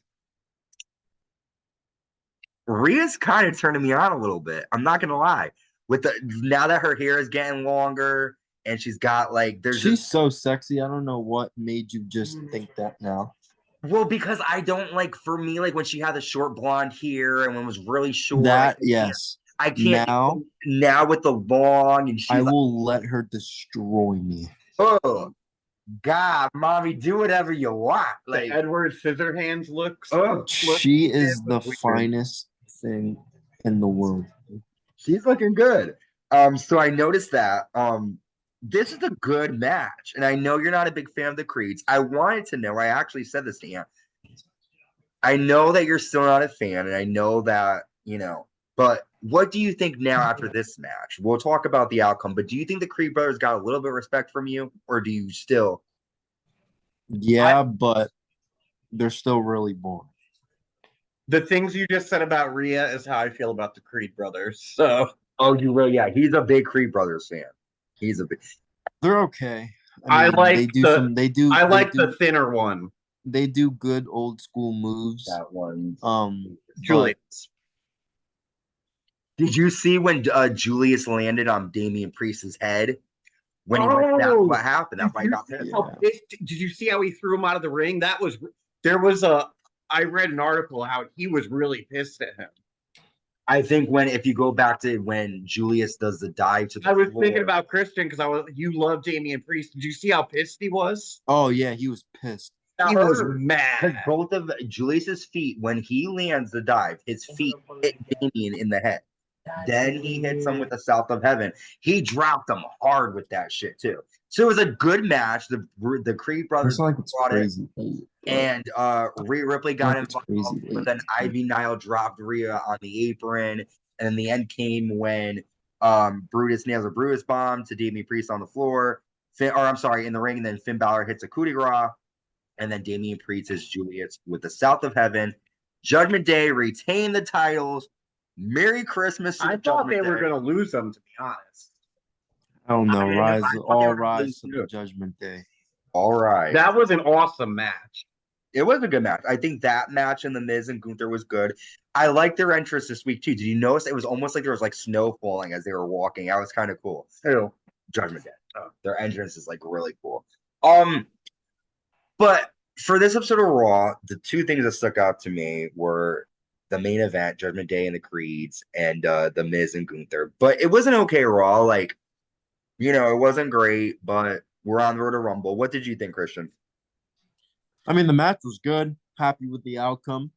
Rhea's kind of turning me on a little bit. I'm not gonna lie. Now that her hair is getting longer and she's got like she's so sexy. I don't know what made you just think that now. Well, because I don't like, for me, like when she had the short blonde hair and when it was really short. I can't now with the long and I will let her destroy me. Oh God, mommy, do whatever you want. Like the Edward Scissorhands looks. She is the finest thing in the world. She's looking good. So I noticed that. This is a good match, and I know you're not a big fan of the Creeds. I wanted to know. I actually said this to you. I know that you're still not a fan, and I know that But what do you think now after this match? We'll talk about the outcome, but do you think the Creed brothers got a little bit of respect from you, or do you still? Yeah, but they're still really boring. The things you just said about Rhea is how I feel about the Creed brothers. So, you really? Yeah, he's a big Creed brothers fan. He's a big. They're okay. I like the thinner one. They do good old school moves. That one. Julius. Did you see when Julius landed on Damian Priest's head? When he went down, what happened? That's why he got pissed. Did you see how he threw him out of the ring? I read an article how he was really pissed at him. I think if you go back to when Julius does the dive to the I was thinking about Christian because you love Damian Priest. Did you see how pissed he was? Oh yeah, he was pissed. He was mad. Because both of Julius's feet, when he lands the dive, his feet hit Damian in the head. Then he hits him with the South of Heaven. He dropped him hard with that shit too. So it was a good match. The Creed brothers brought it, and Rhea Ripley got involved, but then Ivy Nile dropped Rhea on the apron, and then the end came when Brutus nails a Brutus bomb to Damian Priest on the floor. In the ring, and then Finn Balor hits a coup de grace, and then Damian Priest is Julius with the South of Heaven. Judgment Day retain the titles. Merry Christmas. I thought they were going to lose them, to be honest. Oh no, rise to the Judgment Day. All right. That was an awesome match. It was a good match. I think that match in the Miz and Gunther was good. I liked their entrance this week too. Did you notice it was almost like there was like snow falling as they were walking? That was kind of cool. Who? Judgment Day. Their entrance is like really cool. But for this episode of Raw, the two things that stuck out to me were the main event, Judgment Day and the Creeds, and the Miz and Gunther. But it was an okay Raw. Like, it wasn't great, but we're on the road to Rumble. What did you think, Christian? I mean, the match was good. Happy with the outcome.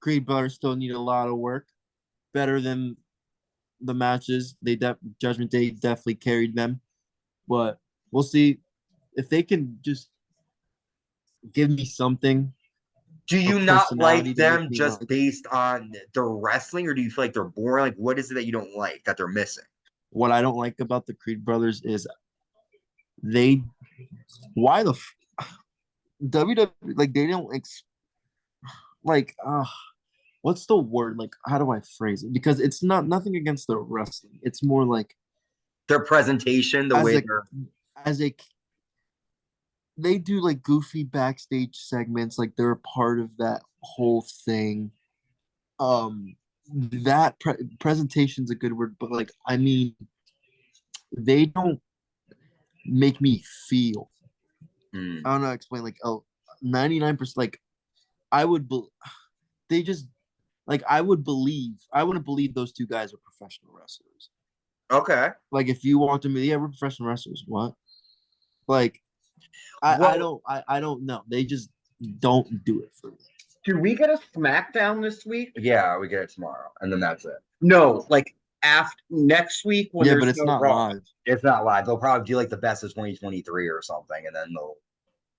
Creed brothers still need a lot of work. Better than the matches. Judgment Day definitely carried them. But we'll see if they can just give me something. Do you not like them just based on the wrestling, or do you feel like they're boring? Like, what is it that you don't like that they're missing? What I don't like about the Creed brothers is WWE, like, they don't what's the word? Like, how do I phrase it? Because it's nothing against the wrestling. It's more like their presentation, they do like goofy backstage segments, like they're a part of that whole thing. That presentation's a good word, but like, I mean, they don't make me feel. I don't know how to explain. Like, 99%, like, they just Like I wouldn't believe those two guys are professional wrestlers. Okay. Like if you walked in, yeah, we're professional wrestlers. What? Like I don't know. They just don't do it for me. Do we get a SmackDown this week? Yeah, we get it tomorrow, and then that's it. No, like after next week when Yeah, there's but it's no not Raw. live. It's not live. They'll probably do like the best of 2023 or something, and then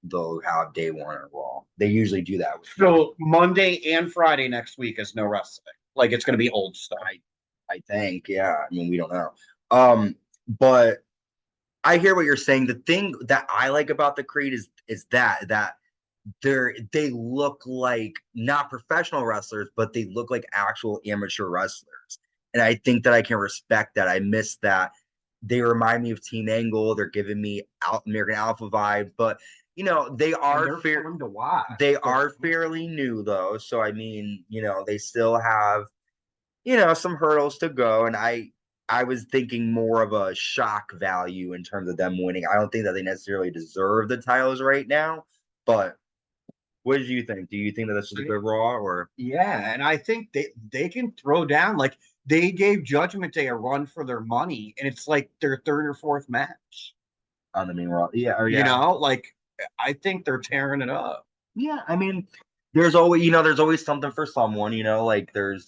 they'll have day one or Raw. They usually do that. So Monday and Friday next week is no wrestling. Like it's going to be old stuff. I think, yeah. I mean, we don't know. But I hear what you're saying. The thing that I like about the Creed is that they look like not professional wrestlers, but they look like actual amateur wrestlers. And I think that I can respect that. I miss that. They remind me of Team Angle. They're giving me American Alpha vibes, but they are fun to watch. They are fairly new though. So I mean, they still have some hurdles to go. And I was thinking more of a shock value in terms of them winning. I don't think that they necessarily deserve the titles right now, but what did you think? Do you think that this is a good Raw or? Yeah, and I think they can throw down. Like they gave Judgment Day a run for their money, and it's like their third or fourth match on the main Raw. Yeah, or like I think they're tearing it up. Yeah, I mean, there's always something for someone. Like there's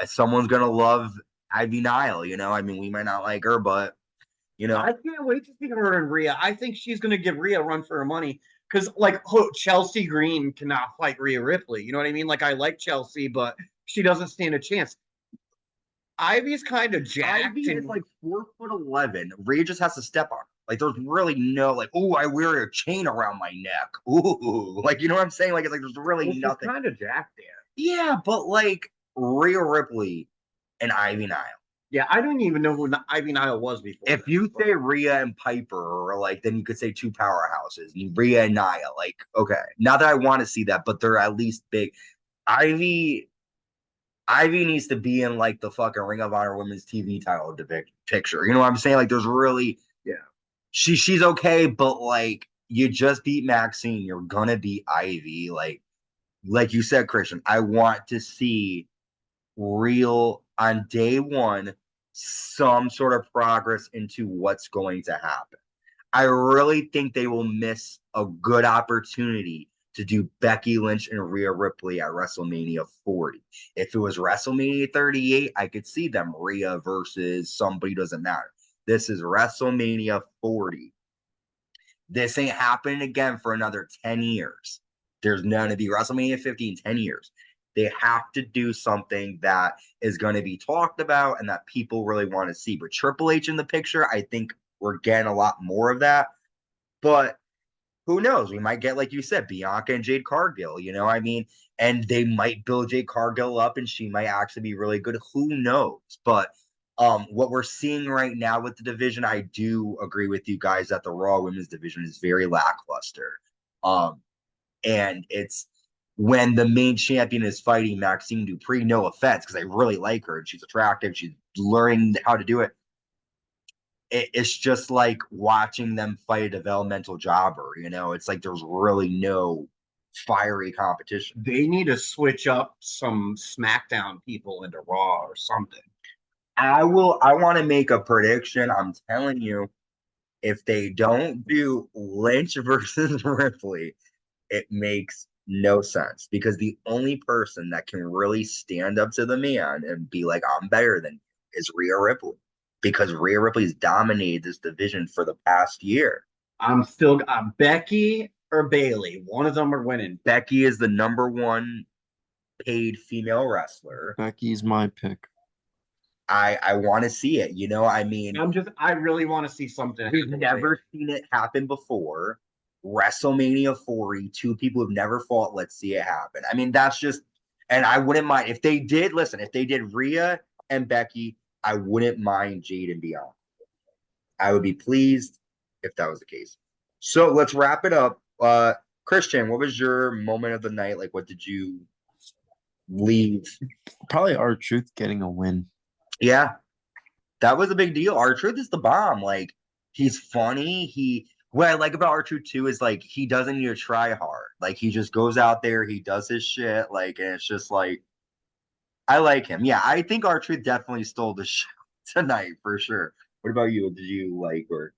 someone's gonna love Ivy Nile. I mean, we might not like her, but I can't wait to see her and Rhea. I think she's gonna give Rhea a run for her money. Because, like, Chelsea Green cannot fight Rhea Ripley. You know what I mean? Like, I like Chelsea, but she doesn't stand a chance. Ivy's kind of jacked. Ivy is like 4'11". Rhea just has to step on her. Like, there's really no, like, oh, I wear a chain around my neck. Ooh. Like, you know what I'm saying? Like, it's like there's really nothing. Kind of jacked there. Yeah, but, like, Rhea Ripley and Ivy Nile. Yeah, I don't even know who Ivy Nile was before. If you say Rhea and Piper, or like, then you could say two powerhouses. Rhea and Nia, like, okay. Not that I want to see that, but they're at least big. Ivy needs to be in like the fucking Ring of Honor Women's TV title picture. You know what I'm saying? Like, there's really, she's okay, but like, you just beat Maxine, you're gonna beat Ivy. Like you said, Christian, I want to see real on day one some sort of progress into what's going to happen. I really think they will miss a good opportunity to do Becky Lynch and Rhea Ripley at WrestleMania 40. If it was WrestleMania 38, I could see them Rhea versus somebody, doesn't matter. This is WrestleMania 40. This ain't happening again for another 10 years. There's none to be WrestleMania 50 in 10 years. They have to do something that is going to be talked about and that people really want to see. But Triple H in the picture, I think we're getting a lot more of that. But who knows? We might get, like you said, Bianca and Jade Cargill, I mean? And they might build Jade Cargill up and she might actually be really good. Who knows? But what we're seeing right now with the division, I do agree with you guys that the Raw Women's division is very lackluster. And it's when the main champion is fighting Maxine Dupree, no offense, because I really like her and she's attractive. She's learning how to do it. It's just like watching them fight a developmental jobber. It's like there's really no fiery competition. They need to switch up some SmackDown people into Raw or something. I want to make a prediction. I'm telling you, if they don't do Lynch versus Ripley, it makes no sense, because the only person that can really stand up to the man and be like, I'm better than you, is Rhea Ripley, because Rhea Ripley's dominated this division for the past year. I'm Becky or Bayley. One of them are winning. Becky is the number 1 paid female wrestler. Becky's my pick. I want to see it. I mean, I really want to see something. We've never seen it happen before. WrestleMania 40, 2 people who've never fought. Let's see it happen. I mean, that's just, and I wouldn't mind if they did. Listen, if they did Rhea and Becky, I wouldn't mind Jade and Bianca. I would be pleased if that was the case. So let's wrap it up. Christian, what was your moment of the night? Like, what did you leave? Probably R-Truth getting a win. Yeah, that was a big deal. R-Truth is the bomb. Like, he's funny. What I like about R-Truth too is like he doesn't need to try hard. Like, he just goes out there, he does his shit. Like, and it's just like, I like him. Yeah, I think R-Truth definitely stole the show tonight for sure. What about you? Did you like or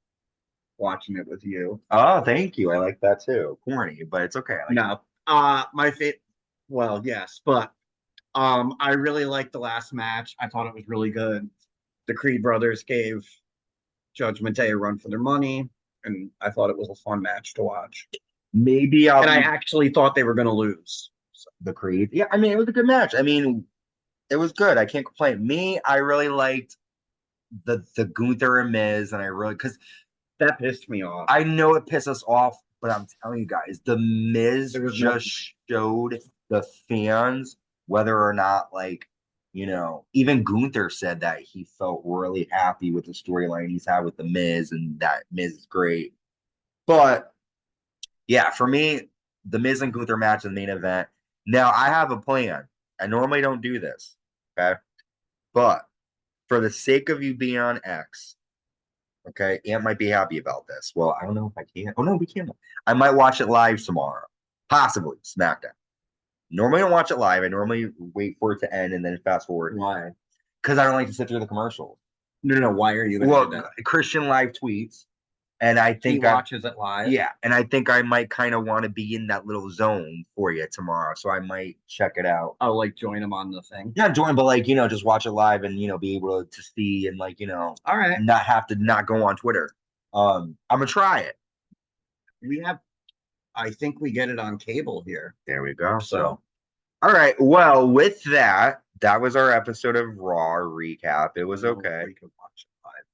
Watching it with you. Oh, thank you. I like that too. Corny, but it's okay. I like No. My favorite. Well, yes, but I really liked the last match. I thought it was really good. The Creed brothers gave Judgment Day a run for their money, and I thought it was a fun match to watch. Maybe I'll And I actually thought they were going to lose. the Creed. Yeah, I mean it was a good match. I mean, it was good. I can't complain. I really liked the Gunther and Miz, and I really because That pissed me off. I know it pissed us off, but I'm telling you guys, the Miz just showed the fans whether or not, like, even Gunther said that he felt really happy with the storyline he's had with the Miz, and that Miz is great. But yeah, for me, the Miz and Gunther match is the main event. Now I have a plan. I normally don't do this, okay? But for the sake of you being on X, okay, Ant might be happy about this. Well, I don't know if I can. Oh no, we can. I might watch it live tomorrow, possibly SmackDown. Normally, I don't watch it live. I normally wait for it to end and then fast forward. Why? Because I don't like to sit through the commercials. No. Why are you going to do that? Christian live tweets, and I think he watches it live. Yeah, and I think I might kind of want to be in that little zone for you tomorrow, so I might check it out. Oh, like join him on the thing. Not join, but like just watch it live and be able to see and all right, not have to not go on Twitter. I'm gonna try it. I think we get it on cable here. There we go. So, all right. Well, with that was our episode of Raw recap. It was okay. We can watch it live.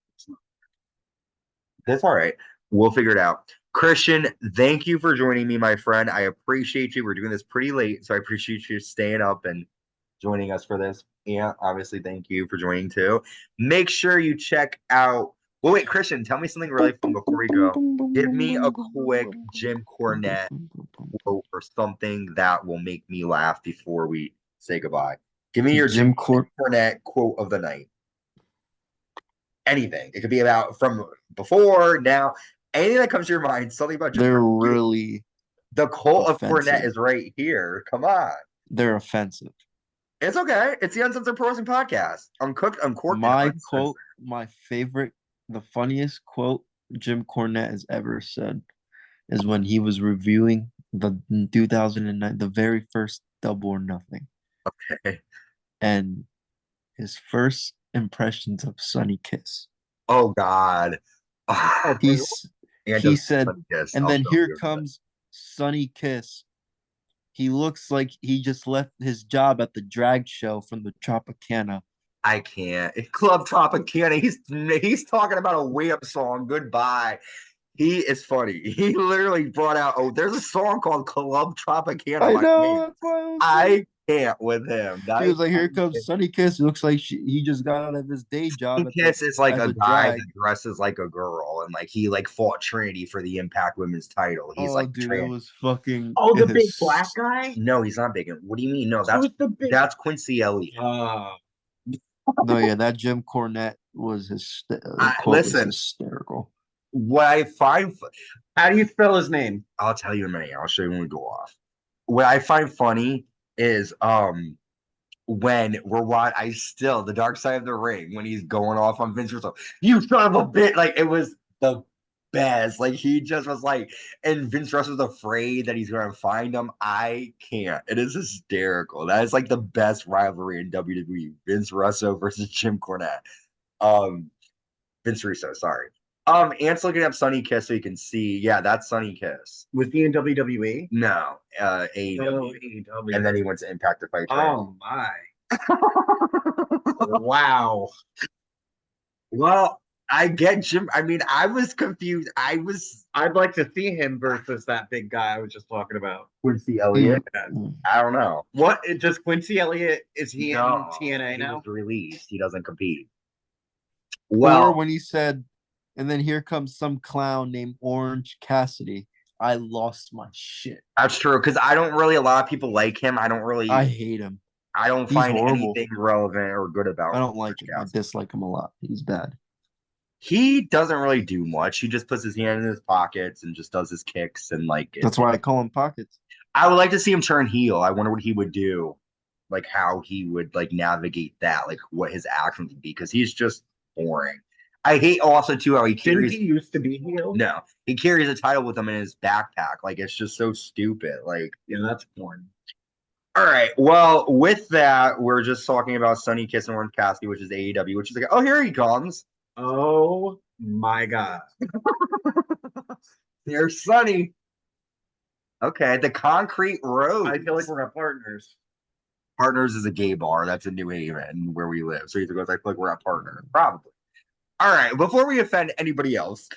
That's all right. We'll figure it out. Christian, thank you for joining me, my friend. I appreciate you. We're doing this pretty late, so I appreciate you staying up and joining us for this. Yeah, obviously, thank you for joining too. Make sure you check out. Well, wait, Christian, tell me something really fun before we go. Give me a quick Jim Cornette quote or something that will make me laugh before we say goodbye. Give me your Jim Cornette quote of the night. Anything. It could be about from before, now, anything that comes to your mind. Something about Jim. They're really the quote of Cornette is right here. Come on. They're offensive. It's okay. It's the Uncensored Pro Wrestling Podcast. Uncooked, uncorked. My quote, my favorite, the funniest quote Jim Cornette has ever said is when he was reviewing the 2009, the very first Double or Nothing. Okay. And his first impressions of Sonny Kiss. Oh God. He said, and then here comes Sonny Kiss. He looks like he just left his job at the drag show from the Tropicana. I can't. It's Club Tropicana. He's talking about a way-up song. Goodbye. He is funny. He literally brought out, there's a song called Club Tropicana. I know. That's why I can't with him. He was like, here comes Sonny Kiss. It looks like he just got out of his day job. Sonny Kiss is like a guy that dresses like a girl, and like he fought Trinity for the Impact Women's title. He's dude, it was fucking. Oh, the big black guy? No, he's not big. What do you mean? No, that's Quincy Elliott. No, yeah, that Jim Cornette was hysterical. What I find, how do you spell his name? I'll tell you in a minute. I'll show you when we go off. What I find funny is when we're watching, the Dark Side of the Ring, when he's going off on Vince Russo, you son of a bitch! Like, it was the best. Like, he just was like, and Vince Russo's afraid that he's gonna find him. I can't. It is hysterical. That is like the best rivalry in WWE. Vince Russo versus Jim Cornette. Vince Russo, sorry. Ant's looking up Sonny Kiss so you can see. Yeah, that's Sonny Kiss. Was he in WWE? No, AEW. And then he went to Impact to fight. Oh my! Wow. Well, I get Jim. I mean, I was confused. I'd like to see him versus that big guy I was just talking about. Quincy Elliott. I don't know. What? Just Quincy Elliott? Is he in TNA now? He was released. He doesn't compete. Well, or when he said, and then here comes some clown named Orange Cassidy. I lost my shit. That's true, because a lot of people like him. I hate him. I don't find anything relevant or good about him. I don't like him. I dislike him a lot. He's bad. He doesn't really do much. He just puts his hand in his pockets and just does his kicks and that's why I call him Pockets. I would like to see him turn heel. I wonder what he would do like how he would like navigate that, like what his actions would be, because he's just boring. I hate also too how he Didn't carries. he used to be heel? No, he carries a title with him in his backpack. Like it's just so stupid. Like, Yeah, that's porn. all right. Well, with that, we're just talking about Sonny Kiss and Orange Cassidy, which is AEW, which is like, oh, here he comes. Oh my god. There's Sonny. Okay, the Concrete Road. I feel like we're at Partners. Partners is a gay bar that's in New Haven where we live. So he goes, I feel like we're at Partners. Probably. All right. Before we offend anybody else,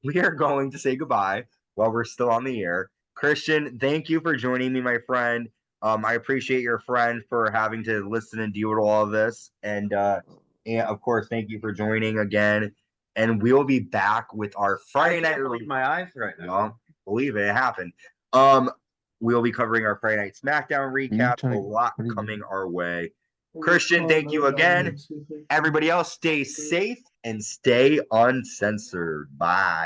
we are going to say goodbye while we're still on the air. Christian, thank you for joining me, my friend. I appreciate your friend for having to listen and deal with all of this. And of course, thank you for joining again. And we'll be back with our Friday night. Believe my eyes right now. Well, believe it happened. We'll be covering our Friday Night SmackDown recap. A lot coming our way. Christian, thank you again. Everybody else, stay safe and stay uncensored. Bye.